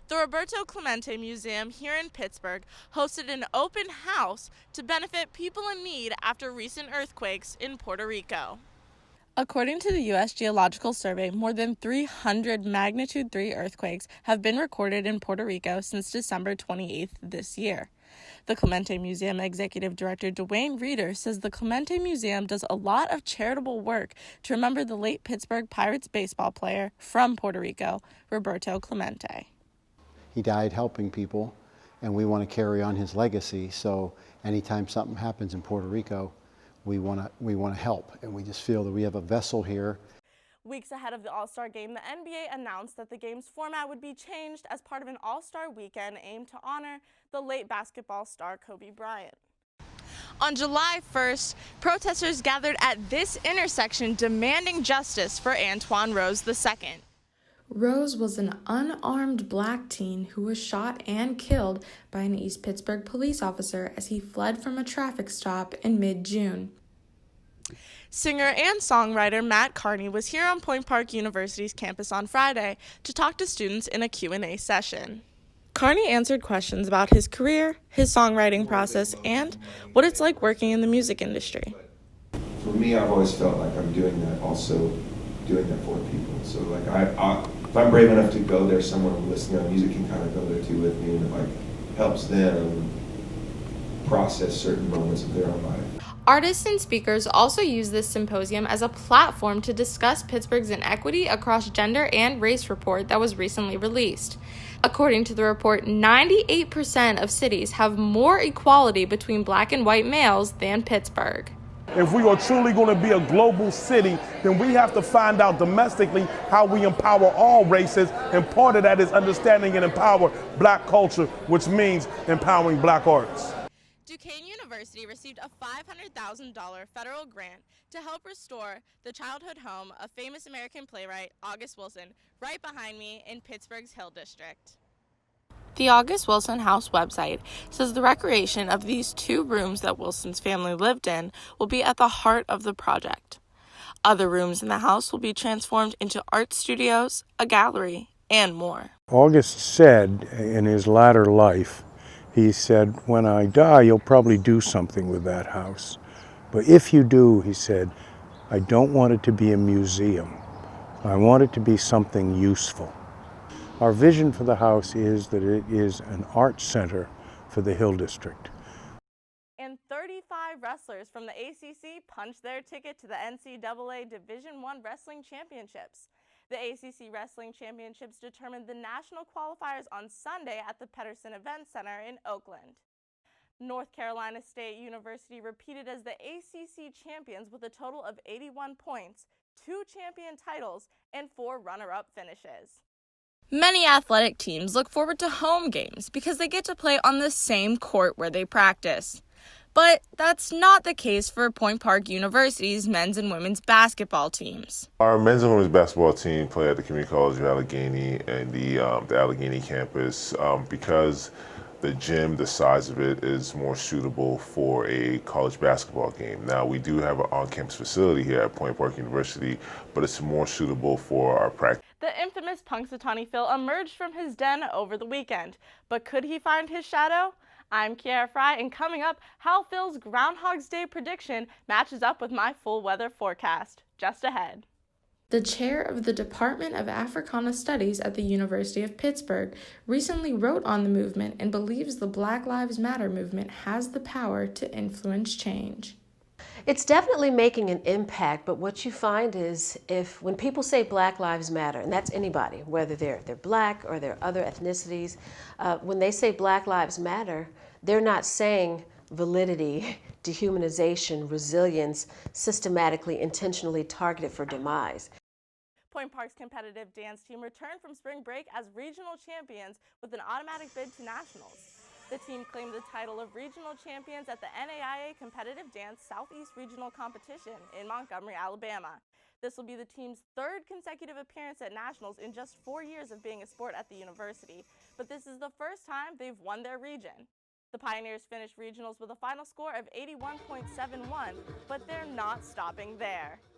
The Roberto Clemente Museum here in Pittsburgh hosted an open house to benefit people in need after recent earthquakes in Puerto Rico. According to the U.S. Geological Survey, more than 300 magnitude 3 earthquakes have been recorded in Puerto Rico since December 28th this year. The Clemente Museum Executive Director Dwayne Reeder says the Clemente Museum does a lot of charitable work to remember the late Pittsburgh Pirates baseball player from Puerto Rico, Roberto Clemente. He died helping people, and we want to carry on his legacy. So anytime something happens in Puerto Rico, we want to help, and we just feel that we have a vessel here. Weeks ahead of the All-Star Game, the NBA announced that the game's format would be changed as part of an All-Star weekend aimed to honor the late basketball star Kobe Bryant. On July 1st, protesters gathered at this intersection demanding justice for Antoine Rose II. Rose was an unarmed black teen who was shot and killed by an East Pittsburgh police officer as he fled from a traffic stop in mid-June. Singer and songwriter Matt Carney was here on Point Park University's campus on Friday to talk to students in a Q&A session. Carney answered questions about his career, his songwriting process, and what it's like working in the music industry. For me, I've always felt like I'm doing that for people. So like if I'm brave enough to go there, someone listening to music can kind of go there too with me, and it like helps them process certain moments of their own life. Artists and speakers also use this symposium as a platform to discuss Pittsburgh's inequity across gender and race report that was recently released. According to the report, 98% of cities have more equality between black and white males than Pittsburgh. If we are truly going to be a global city, then we have to find out domestically how we empower all races, and part of that is understanding and empower black culture, which means empowering black arts. Duquesne University received a $500,000 federal grant to help restore the childhood home of famous American playwright August Wilson, right behind me in Pittsburgh's Hill District. The August Wilson House website says the recreation of these 2 rooms that Wilson's family lived in will be at the heart of the project. Other rooms in the house will be transformed into art studios, a gallery, and more. August said in his latter life, he said, "When I die, you'll probably do something with that house. But if you do," he said, "I don't want it to be a museum. I want it to be something useful." Our vision for the house is that it is an art center for the Hill District. And 35 wrestlers from the ACC punched their ticket to the NCAA Division I Wrestling Championships. The ACC Wrestling Championships determined the national qualifiers on Sunday at the Pedersen Event Center in Oakland. North Carolina State University repeated as the ACC champions with a total of 81 points, 2 champion titles, and 4 runner-up finishes. Many athletic teams look forward to home games because they get to play on the same court where they practice. But that's not the case for Point Park University's men's and women's basketball teams. Our men's and women's basketball team play at the Community College of Allegheny and the Allegheny campus because the gym, the size of it, is more suitable for a college basketball game. Now, we do have an on-campus facility here at Point Park University, but it's more suitable for our practice. The infamous Punxsutawney Phil emerged from his den over the weekend, but could he find his shadow? I'm Keera Frye, and coming up, how Phil's Groundhog's Day prediction matches up with my full weather forecast. Just ahead. The chair of the Department of Africana Studies at the University of Pittsburgh recently wrote on the movement and believes the Black Lives Matter movement has the power to influence change. It's definitely making an impact, but what you find is when people say Black Lives Matter, and that's anybody, whether they're black or they're other ethnicities, when they say Black Lives Matter, they're not saying validity, dehumanization, resilience, systematically, intentionally targeted for demise. Point Park's competitive dance team returned from spring break as regional champions with an automatic bid to nationals. The team claimed the title of regional champions at the NAIA Competitive Dance Southeast Regional Competition in Montgomery, Alabama. This will be the team's 3rd consecutive appearance at nationals in just 4 years of being a sport at the university, but this is the first time they've won their region. The Pioneers finished regionals with a final score of 81.71, but they're not stopping there.